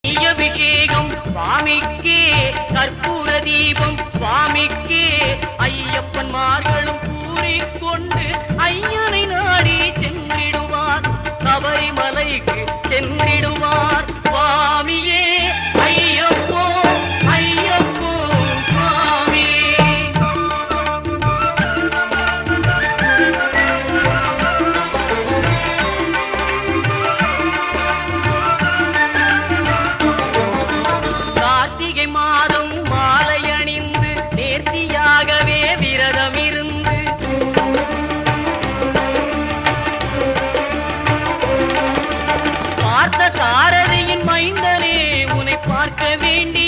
அபிஷேகம் சுவாமிக்கே, கற்பூர தீபம் சுவாமிக்கே, ஐயப்பன்மார்களும் கூறிக்கொண்டு ஐயனை நாடி சென்றிடுவார், சபரிமலைக்கு சென்றிடுவார். சுவாமியே ஐயப்போ ஐயப்போ சுவாமியே. கார்த்திகை மாதம் மாலை அணிந்து நேர்த்தியாகவே விரதம் இருந்து பார்த்த சாரதியின் மைந்தனே உன்னை பார்க்க வேண்டி